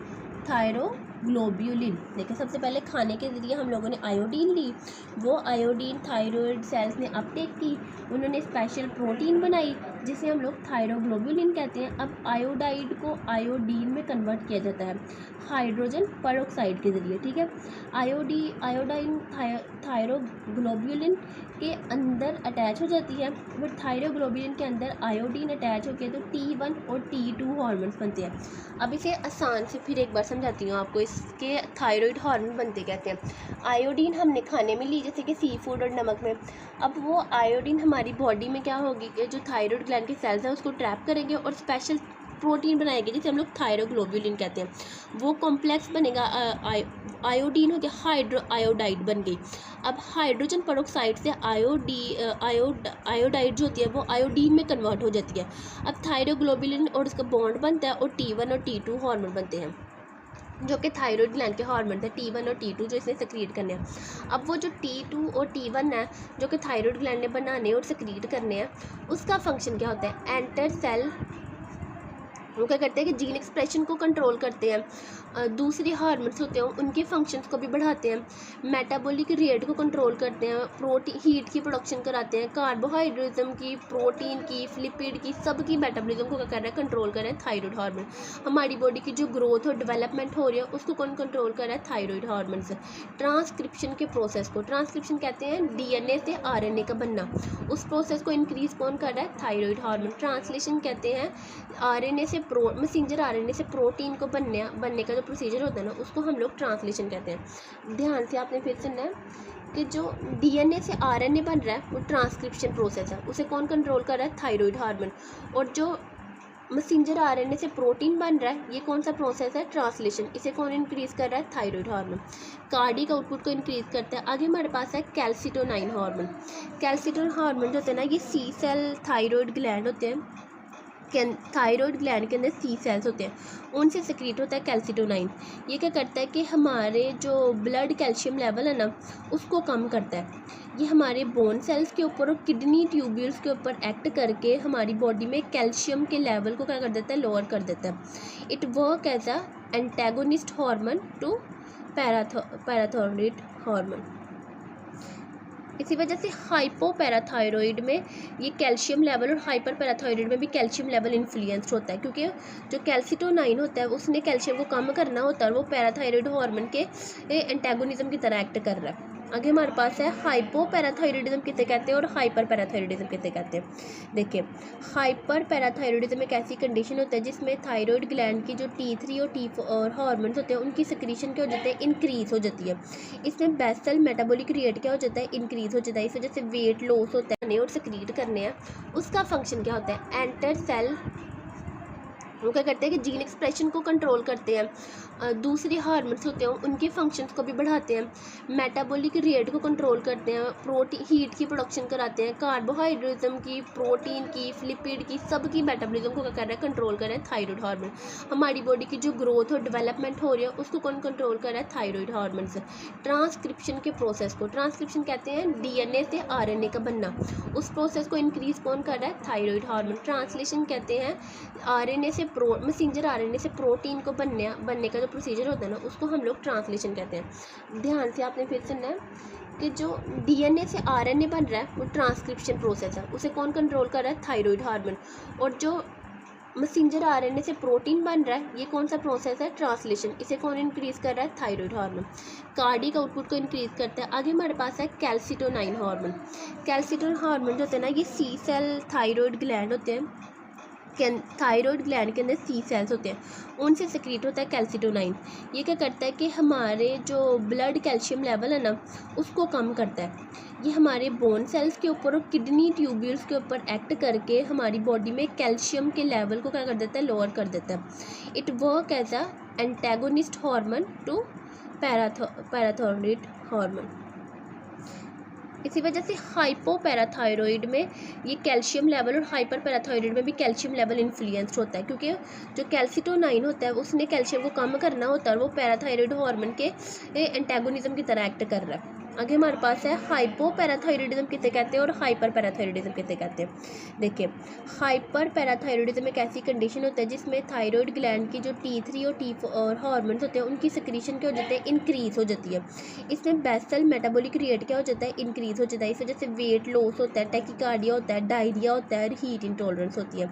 Speaker 1: थायरोग्लोब्यूलिन। देखिए, सबसे पहले खाने के ज़रिए हम लोगों ने आयोडीन ली, वो आयोडीन थायराइड सेल्स ने अपटेक की, उन्होंने स्पेशल प्रोटीन बनाई जिसे हम लोग थायरोग्लोब्यूलिन कहते हैं। अब आयोडाइड को आयोडीन में कन्वर्ट किया जाता है हाइड्रोजन पेरोक्साइड के ज़रिए, ठीक है। आयोडाइन थायरोग्लोब्यूलिन के अंदर अटैच हो जाती है, बट थायरोग्लोब्यूलिन के अंदर आयोडीन अटैच होकर तो T1 और T2 हार्मोन्स बनते हैं। अब इसे आसान से फिर एक बार समझाती हूँ आपको, इसके थायराइड हार्मोन बनते कहते हैं। आयोडीन हमने खाने में ली, जैसे कि सी फूड और नमक में। अब वो आयोडीन हमारी बॉडी में क्या होगी कि जो थायराइड ग्लैंड की सेल्स हैं उसको ट्रैप करेंगे और स्पेशल प्रोटीन बनाएगी जिसे हम लोग थायरोग्लोब्यूलिन कहते हैं। वो कॉम्प्लेक्स बनेगा, आयोडीन हो गया, हाइड्रो आयोडाइड बन गई। अब हाइड्रोजन पेरोक्साइड से आयोडाइड जो होती है वो आयोडीन में कन्वर्ट हो जाती है। अब थायरोग्लोब्यूलिन और उसका बॉन्ड बनता है और T1 और T2 हार्मोन बनते हैं, जो कि थायराइड ग्लैंड के हार्मोन थे, T1 और T2, जो इसने सेक्रीट करने हैं। अब वो जो T2 और T1 है जो कि थायराइड ग्लैंड ने बनाने और सेक्रीट करने हैं, उसका फंक्शन क्या होता है, एंटर सेल, वो क्या करते हैं कि जीन एक्सप्रेशन को कंट्रोल करते हैं। दूसरे हार्मोन्स होते हैं उनके फंक्शंस को भी बढ़ाते हैं। मेटाबॉलिक रेट को कंट्रोल करते हैं, प्रोटीन हीट की प्रोडक्शन कराते हैं, कार्बोहाइड्रेट्स की, प्रोटीन की, लिपिड की, सबकी मेटाबॉलिज्म को क्या कर रहा है, कंट्रोल कर रहे हैं थायराइड हार्मोन। हमारी बॉडी की जो ग्रोथ और डेवलपमेंट हो रही है उसको कौन कंट्रोल कर रहा है, थायराइड हार्मोन से। ट्रांसक्रिप्शन के प्रोसेस को, ट्रांसक्रिप्शन कहते हैं DNA से RNA का बनना, उस प्रोसेस को इंक्रीज कौन कर रहा है, थायराइड हार्मोन। ट्रांसलेशन कहते हैं RNA से मैसेंजर RNA से प्रोटीन को बनने का जो प्रोसीजर होता है ना, उसको हम लोग ट्रांसलेशन कहते हैं। ध्यान से आपने फिर सुनना है कि जो DNA से RNA बन रहा है वो ट्रांसक्रिप्शन प्रोसेस है, उसे कौन कंट्रोल कर रहा है, थायराइड हार्मोन। और जो मैसेंजर RNA से प्रोटीन बन रहा है, ये कौन सा प्रोसेस है, ट्रांसलेशन, इसे कौन इंक्रीज कर रहा है, थायराइड हार्मोन। कार्डिक आउटपुट को इंक्रीज करता है। आगे हमारे पास है कैल्सिटोनाइन हार्मोन। कैल्सिटोनाइन हार्मोन जो होते हैं ना, ये सी सेल थायराइड ग्लैंड होते हैं, थायराइड ग्लैंड के अंदर सी सेल्स होते हैं, उनसे सिक्रीट होता है कैल्सिटोनाइन। ये क्या करता है कि हमारे जो ब्लड कैल्शियम लेवल है ना उसको कम करता है। ये हमारे बोन सेल्स के ऊपर और किडनी ट्यूब्यूल्स के ऊपर एक्ट करके हमारी बॉडी में कैल्शियम के लेवल को क्या कर देता है, लोअर कर देता है। It work as a antagonist hormone to parathyroid hormone. इसी वजह से हाइपोपैराथायरॉइड में ये कैल्शियम लेवल और हाइपर पैराथायरॉइड में भी कैल्शियम लेवल इन्फ्लुएंस्ड होता है, क्योंकि जो कैल्सिटोनाइन होता है उसने कैल्शियम को कम करना होता है और वो पैराथायरॉइड हार्मोन के एंटेगोनिज्म की तरह एक्ट कर रहा है। आगे हमारे पास है हाइपोपैराथायरॉइडिज्म किसे कहते हैं और हाइपर पैराथायरॉइडिज्म किसे कहते हैं। देखिए, हाइपर पैराथायरॉइडिज्म एक ऐसी कंडीशन होता है जिसमें थायराइड ग्लैंड की जो T3 और T4 हार्मोन्स होते हैं उनकी सिक्रीशन क्या हो जाती है, इंक्रीज हो जाती है। इसमें बेसल मेटाबॉलिक रेट क्या हो जाता है, इंक्रीज हो जाता है। इस वजह से वेट लॉस होता है और सिक्रीट करने हैं। उसका फंक्शन क्या होता है, एंटर सेल वो क्या करते हैं कि जीन एक्सप्रेशन को कंट्रोल करते हैं, दूसरे हार्मोन्स होते हैं उनके फंक्शंस को भी बढ़ाते हैं, मेटाबॉलिक रेट को कंट्रोल करते हैं, प्रोटीन हीट की प्रोडक्शन कराते हैं, कार्बोहाइड्रेट्स की, प्रोटीन की, लिपिड की, सब की मेटाबॉलिज्म को क्या कर रहा है, कंट्रोल कर रहा है थायराइड हार्मोन। हमारी बॉडी की जो ग्रोथ और डेवलपमेंट हो रही है उसको कौन कंट्रोल कर रहा है, थायराइड हार्मोन से। ट्रांसक्रिप्शन के प्रोसेस को, ट्रांसक्रिप्शन कहते हैं डीएनए से आरएनए का बनना, उस प्रोसेस को इंक्रीज कौन कर रहा है, थायराइड हार्मोन। ट्रांसलेशन कहते हैं आरएनए से मैसेंजर आरएनए से प्रोटीन को बनने का जो प्रोसीजर होता है ना उसको हम लोग ट्रांसलेशन कहते हैं। ध्यान से आपने फिर सुनना है कि जो डीएनए से आरएनए बन रहा है वो ट्रांसक्रिप्शन प्रोसेस है, उसे कौन कंट्रोल कर रहा है, थायराइड हार्मोन। और जो मैसेंजर आरएनए से प्रोटीन बन रहा है ये कौन सा प्रोसेस है, ट्रांसलेशन, इसे कौन इंक्रीज कर रहा है, थायराइड हार्मोन। कार्डिक आउटपुट को इंक्रीज करता है। आगे हमारे पास है कैल्सिटोनाइन हार्मोन। कैल्सिटोनाइन हार्मोन जो होते हैं ना ये सी सेल थायराइड ग्लैंड होते हैं, थायराइड ग्लैंड के अंदर सी सेल्स होते हैं, उनसे सिक्रीट होता है कैल्सिटोनाइन। ये क्या करता है कि हमारे जो ब्लड कैल्शियम लेवल है ना उसको कम करता है। ये हमारे बोन सेल्स के ऊपर और किडनी ट्यूब्यूल्स के ऊपर एक्ट करके हमारी बॉडी में कैल्शियम के लेवल को क्या कर देता है, लोअर कर देता है। It work as a antagonist hormone to parathyroid hormone. इसी वजह से हाइपोपैराथायरॉइड में ये कैल्शियम लेवल और हाइपर पैराथायरॉइड में भी कैल्शियम लेवल इन्फ्लुएंस्ड होता है, क्योंकि जो कैल्सिटोनाइन होता है उसने कैल्शियम को कम करना होता है और वो पैराथायरॉइड हार्मोन के एंटेगोनिज्म की तरह एक्ट कर रहा है। आगे हमारे पास है हाइपोपैराथायरॉइडिज्म किसे कहते हैं और हाइपर पैराथायरॉइडिज्म किसे कहते हैं। देखिए, हाइपर पैराथायरॉइडिज्म एक ऐसी कंडीशन होता है जिसमें थायराइड ग्लैंड की जो T3 और T4 हार्मोन्स होते हैं उनकी सिक्रीशन क्या हो जाती है, इंक्रीज हो जाती है। इसमें बेसल मेटाबॉलिक रेट क्या हो जाता है, इंक्रीज हो जाता है। इस वजह से वेट लॉस होता है, टैकीकार्डिया होता है, डायरिया होता है और हीट इंटॉलरेंस होती है।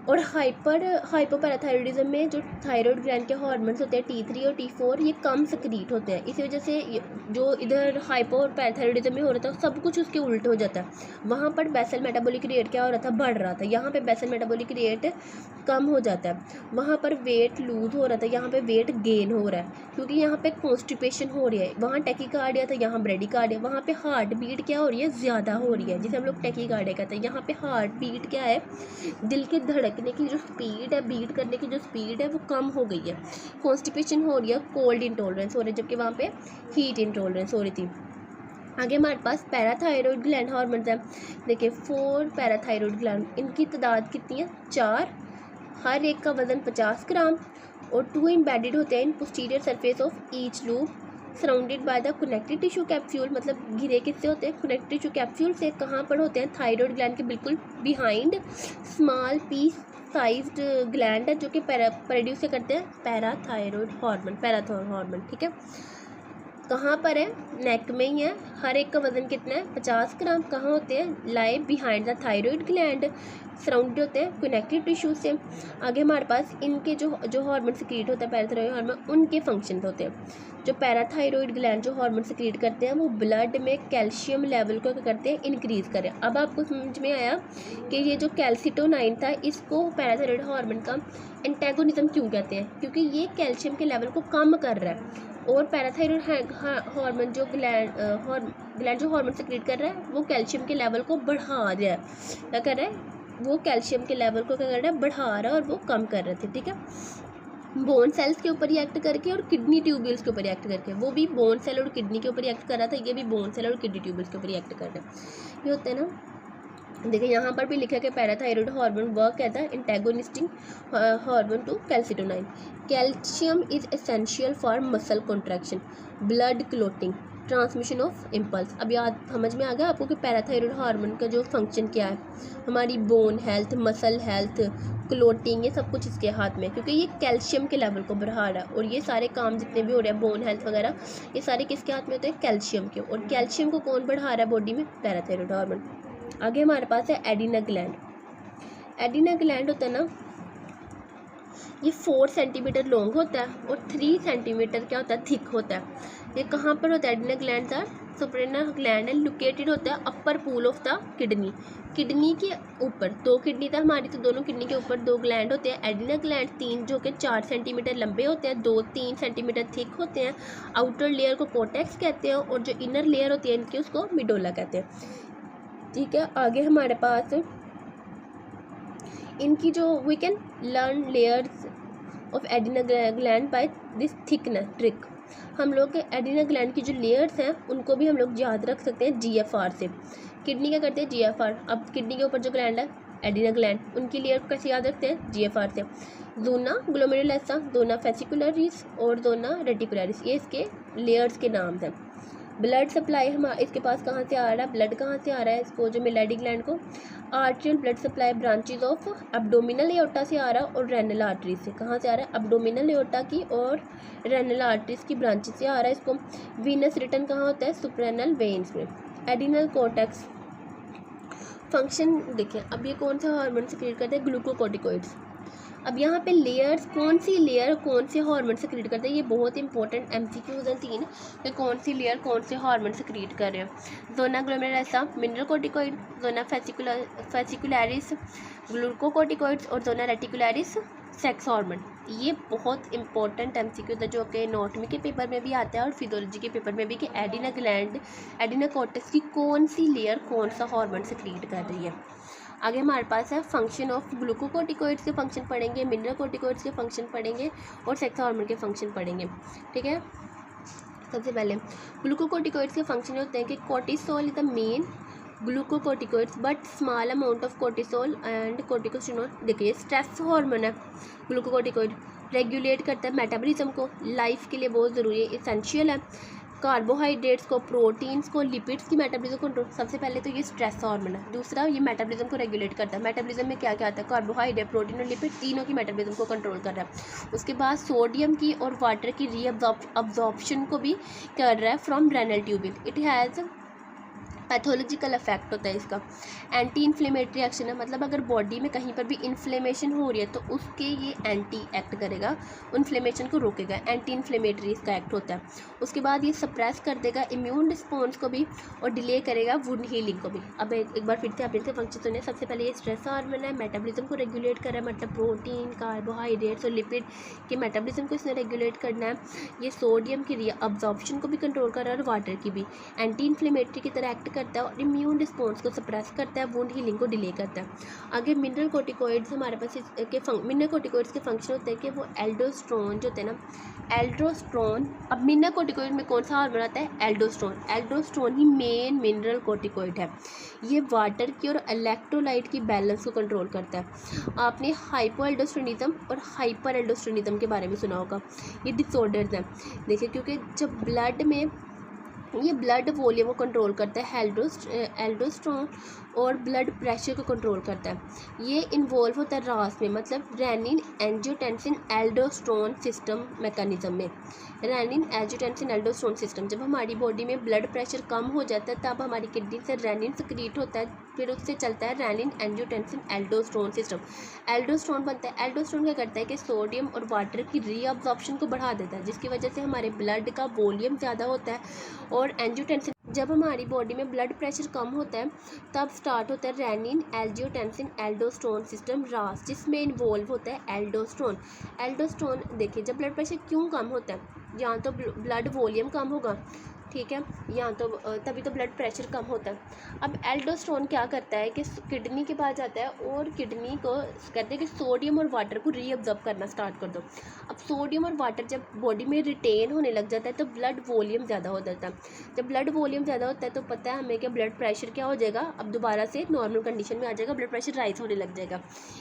Speaker 1: और हाइपोपैराथायरॉइडिज्म में जो थायराइड ग्लैंड के हार्मोन्स होते हैं T3 और T4 ये कम सिक्रीट होते हैं। इसी वजह से जो इधर हाइपोपैराथायरॉइडिज्म में हो रहा था सब कुछ उसके उल्ट हो जाता है। वहाँ पर बेसल मेटाबॉलिक रेट क्या हो रहा था, बढ़ रहा था, यहाँ पे बेसल मेटाबॉलिक रेट कम हो जाता है। वहाँ पर वेट लूज हो रहा था, यहाँ पे वेट गेन हो रहा है, क्योंकि यहाँ पे कॉन्स्टिपेशन हो रही है। वहाँ टैकीकार्डिया था, यहाँ ब्रेडिकार्डिया। वहाँ पे हार्ट बीट क्या हो रही है, ज़्यादा हो रही है, जिसे हम लोग टैकीकार्डिया कहते हैं। यहाँ पे हार्ट बीट क्या है, दिल के धड़कने की जो स्पीड है, बीट करने की जो स्पीड है वो कम हो गई है। कॉन्स्टिपेशन हो रही है, कोल्ड इंटॉलरेंस हो रही है, जबकि वहाँ पे हीट इंटॉलरेंस हो रही थी। आगे हमारे पास पैराथायरॉइड ग्लैंड हार्मोन्स है। देखिए 4 पैराथायरॉइड ग्लैंड, इनकी तादाद कितनी है, 4, हर एक का वजन 50 ग्राम और 2 एम्बेडेड होते हैं in posterior surface of each lobe surrounded by the connective tissue capsule. मतलब घिरे किससे होते हैं, कनेक्टिव टिश्यू कैप्सूल से। कहाँ पर होते हैं, थायराइड ग्लैंड के बिल्कुल behind small piece sized gland है जो कि प्रोड्यूस करते हैं पैराथायरॉइड हार्मोन। ठीक है, कहाँ पर है, नेक में ही है। हर एक का वजन कितना है, 50 ग्राम। कहाँ होते हैं, lie behind the thyroid gland, surrounded होते हैं कनेक्टिव टिश्यू से। आगे हमारे पास इनके जो हार्मोन सिक्रीट होता है पैराथायरॉइड हार्मोन, उनके फंक्शन होते हैं। जो पैराथायरॉइड ग्लैंड जो हार्मोन सिक्रीट करते हैं वो ब्लड में कैल्शियम लेवल को क्या करते हैं, इंक्रीज करें। अब आपको समझ में आया कि ये जो कैल्सिटोनाइन था इसको पैराथायरॉइड हार्मोन का एंटेगोनिज्म क्यों कहते हैं, क्योंकि ये कैल्शियम के लेवल को कम कर रहा है। और पैराथायरॉइड हार्मोन जो ग्लैंड जो हार्मोन सिक्रीट कर रहा है वो कैल्शियम के लेवल को बढ़ा रहा है। क्या कर रहा है, वो कैल्शियम के लेवल को क्या कर रहा है, बढ़ा रहा है, और वो कम कर रहे थे। ठीक है, बोन सेल्स के ऊपर ही एक्ट करके और किडनी ट्यूब्यूल्स के ऊपर ही एक्ट करके। वो भी बोन सेल और किडनी के ऊपर ही एक्ट कर रहा था, ये भी बोन सेल और किडनी ट्यूब्यूल्स के ऊपर ही एक्ट कर रहा है। ये होता है ना देखिए यहाँ पर भी लिखा है कि parathyroid hormone work as the antagonistic hormone to calcitonin. Calcium is essential for muscle contraction, blood clotting, transmission of impulse. अब याद समझ में आ गया आपको कि पैराथायरॉयड हार्मोन का जो फंक्शन क्या है, हमारी bone health, muscle health, clotting, ये सब कुछ इसके हाथ में है, क्योंकि ये कैल्शियम के लेवल को बढ़ा रहा है। और ये सारे काम जितने भी हो रहे हैं, बोन हेल्थ वगैरह, ये सारे किसके हाथ में होते हैं, कैल्शियम के। और कैल्शियम को कौन बढ़ा रहा है बॉडी में, पैराथायरॉयड हार्मोन। आगे हमारे पास है एडिना ग्लैंड। एडिना ग्लैंड होता है ना, ये 4 सेंटीमीटर लॉन्ग होता है और 3 सेंटीमीटर क्या होता है, थिक होता है। ये कहाँ पर होता है, एडिना ग्लैंड का सुप्रेनल ग्लैंड है, लोकेटेड होता है upper pole of the kidney, kidney के ऊपर। 2 किडनी था हमारी, तो दोनों किडनी के ऊपर 2 ग्लैंड होते हैं। एडिना ग्लैंड 3 जो कि 4 सेंटीमीटर लंबे होते हैं, 2-3 सेंटीमीटर थिक होते हैं। आउटर लेयर को कोर्टेक्स कहते हैं और जो इनर लेयर होती है इनकी, उसको मिडोला कहते हैं। ठीक है, आगे हमारे पास इनकी जो we can learn layers of adrenal gland by this thickness trick. हम लोग एडिना ग्लैंड की जो लेयर्स हैं उनको भी हम लोग याद रख सकते हैं GFR से। किडनी क्या करते हैं, GFR। अब किडनी के ऊपर जो ग्लैंड है एडिना ग्लैंड, उनकी लेयर कैसे याद रखते हैं, GFR से। जोना ग्लोमेरुलसा, जोना फेसिकुलरिस और जोना रेटिकुलरिस, ये इसके लेयर्स के नाम हैं। ब्लड सप्लाई हम इसके पास कहाँ से आ रहा है, ब्लड कहाँ से आ रहा है इसको, जो मिलेडी ग्लैंड को, आर्टियल blood supply branches of abdominal aorta से आ रहा है और रेनल आर्टरी से। कहाँ से आ रहा है, एब्डोमिनल एओर्टा की और रेनल आर्टरीज की ब्रांचेज से आ रहा है इसको। वीनस रिटर्न कहाँ होता है, सुप्रेनल वेन्स में। एडिनल कोर्टेक्स फंक्शन देखिए, अब ये कौन सा हार्मोन सिक्रीट करते हैं, ग्लूकोकोर्टिकोइड्स। अब यहाँ पे लेयर्स, कौन सी लेयर कौन से हार्मोन सिक्रीट करते हैं, ये बहुत इंपॉर्टेंट MCQs हैं 3 कि कौन सी लेयर कौन से हार्मोन सिक्रीट कर रहे हैं। जोना ग्लोमेरुलसा मिनरल कोर्टिकोइड, जोना फेसिकुलरिस ग्लूकोकोर्टिकोइड्स और जोना रेटिकुलरिस सेक्स हार्मोन। ये बहुत इंपॉर्टेंट MCQ था जो कि एनाटॉमी के पेपर में भी आता है और फिजियोलॉजी के पेपर में भी, कि एडिना ग्लैंड, एडिना कोर्टेक्स की कौन सी लेयर कौन सा हार्मोन सिक्रीट कर रही है। आगे हमारे पास है फंक्शन ऑफ ग्लूकोकोर्टिकोइड्स के फंक्शन पढ़ेंगे, मिनरल कोर्टिकोइड्स के फंक्शन पढ़ेंगे और सेक्स हार्मोन के फंक्शन पढ़ेंगे। ठीक है, सबसे पहले ग्लूकोकोर्टिकोइड्स के फंक्शन होते हैं कि cortisol is the main glucocorticoids but small amount of cortisol and corticosterone. देखिए स्ट्रेस हार्मोन है ग्लूकोकोर्टिकोइड, रेगुलेट करता है मेटाबॉलिज्म को, लाइफ के लिए बहुत ज़रूरी है, इसेंशियल है। कार्बोहाइड्रेट्स को, प्रोटीन्स को, लिपिड्स की मेटाबॉलिज्म कंट्रोल। सबसे पहले तो ये स्ट्रेस हार्मोन है। दूसरा, ये मेटाबॉलिज्म को रेगुलेट करता है। मेटाबॉलिज्म में क्या क्या आता है, कार्बोहाइड्रेट, प्रोटीन और लिपिड, तीनों की मेटाबॉलिज्म को कंट्रोल कर रहा है। उसके बाद सोडियम की और वाटर की रीअब्जॉर्प्शन को भी कर रहा है from renal tubule. It has pathological effect होता है इसका। एंटी इन्फ्लेमेटरी एक्शन है, मतलब अगर बॉडी में कहीं पर भी इन्फ्लेमेशन हो रही है तो उसके ये एंटी एक्ट करेगा, इन्फ्लेमेशन को रोकेगा, एंटी इन्फ्लेमेटरी इसका एक्ट होता है। उसके बाद ये सप्रेस कर देगा इम्यून रिस्पॉन्स को भी और डिले करेगा वुंड हीलिंग को भी। अब एक बार फिर से आप इनके फंक्शन सुने। सबसे पहले ये स्ट्रेस हार्मोन है, मेटाबॉलिज्म को रेगुलेट कर रहा है, मतलब प्रोटीन, कार्बोहाइड्रेट्स और लिपिड के मेटाबॉलिज्म को इसने रेगुलेट करना है। ये सोडियम की रीअब्जॉर्प्शन को भी कंट्रोल कर रहा है और वाटर की भी। एंटी इन्फ्लेमेटरी की तरह एक्ट करता है और इम्यून रिस्पॉन्स को सप्रेस करता है, वुंड हीलिंग को डिले करता है। आगे मिनरल कोर्टिकोइड्स हमारे पास मिनरल कोर्टिकोइड्स के फंक्शन होते हैं कि वो एल्डोस्टेरोन जो होते हैं ना, एल्डोस्टेरोन। अब मिनरल कोर्टिकोइड में कौन सा हार्मोन आता है, एल्डोस्टेरोन। एल्डोस्टेरोन ही मेन मिनरल कोर्टिकोइड है। ये वाटर की और इलेक्ट्रोलाइट की बैलेंस को कंट्रोल करता है। आपने हाइपो एल्डोस्टेरोनिज्म और हाइपर एल्डोस्टेरोनिज्म के बारे में सुना होगा। ये डिसऑर्डर्स हैं, देखिए, क्योंकि जब ब्लड में ये ब्लड वॉल्यूम को कंट्रोल करता है, एल्डोस्टेरोन, और ब्लड प्रेशर को कंट्रोल करता है। ये इन्वॉल्व होता है रास में, मतलब renin angiotensin aldosterone system mechanism में। रेनिन एंजियोटेंसिन एल्डोस्टेरोन सिस्टम, जब हमारी बॉडी में ब्लड प्रेशर कम हो जाता है तब हमारी किडनी से रेनिन सिक्रीट होता है, फिर उससे चलता है renin angiotensin aldosterone system. Aldosterone बनता है। एल्डोस्टेरोन क्या करता है कि सोडियम और वाटर की रीअब्जॉर्प्शन को बढ़ा देता है, जिसकी वजह से हमारे ब्लड का वॉल्यूम ज़्यादा होता है। और एंजियोटेंसिन, जब हमारी बॉडी में ब्लड प्रेशर कम होता है तब स्टार्ट होता है रेनिन एंजियोटेंसिन एल्डोस्टेरोन सिस्टम रास, जिसमें इन्वॉल्व होता है एल्डोस्टेरोन। एल्डोस्टेरोन देखिए, जब ब्लड प्रेशर क्यों कम होता है, या तो ब्लड वॉल्यूम कम होगा ठीक है, यहाँ तो तभी तो ब्लड प्रेशर कम होता है। अब एल्डोस्टेरोन क्या करता है कि किडनी के पास जाता है और किडनी को कहते हैं कि सोडियम और वाटर को रीअब्जॉर्ब करना स्टार्ट कर दो। अब सोडियम और वाटर जब बॉडी में रिटेन होने लग जाता है तो ब्लड वॉल्यूम ज़्यादा हो जाता है। जब ब्लड वॉल्यूम ज़्यादा होता है तो पता है हमें कि ब्लड प्रेशर क्या हो जाएगा, अब दोबारा से नॉर्मल कंडीशन में आ जाएगा, ब्लड प्रेशर राइज होने लग जाएगा।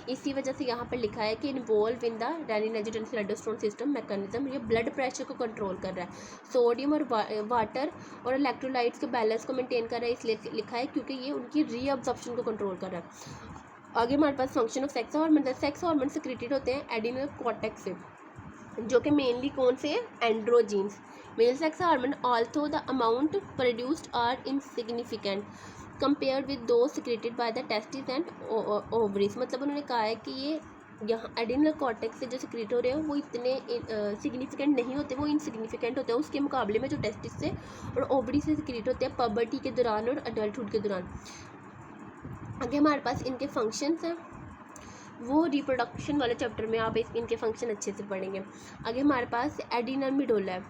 Speaker 1: इसी वजह से यहाँ पर लिखा है कि involve in the renin angiotensin aldosterone system mechanism, ये ब्लड प्रेशर को कंट्रोल कर रहा है, सोडियम और वाटर और इलेक्ट्रोलाइट्स के बैलेंस को मेंटेन कर रहा है, इसलिए लिखा है क्योंकि ये उनकी रीअब्जॉर्प्शन को कंट्रोल कर रहा है। आगे हमारे पास function of sex hormone, sex hormone secreted होते हैं एड्रिनल कॉर्टेक्स से, जो कि मेनली कौन से, androgens. Male sex hormone although the amount produced are insignificant compared with those secreted by the testes and ovaries. मतलब उन्होंने कहा है कि ये यहाँ एड्रिनल कॉर्टेक्स से जो सिक्रेट हो रहे हैं वो इतने सिग्निफिकेंट नहीं होते, वो इनसिग्निफिकेंट होते हैं उसके मुकाबले में जो टेस्टिस से और ओवरी से सिक्रेट होते हैं पबर्टी के दौरान और अडल्टहुड के दौरान। आगे हमारे पास इनके फंक्शंस हैं, वो रिप्रोडक्शन वाले चैप्टर में आप इनके फंक्शन अच्छे से पढ़ेंगे। आगे हमारे पास एड्रिनल मेडुला है,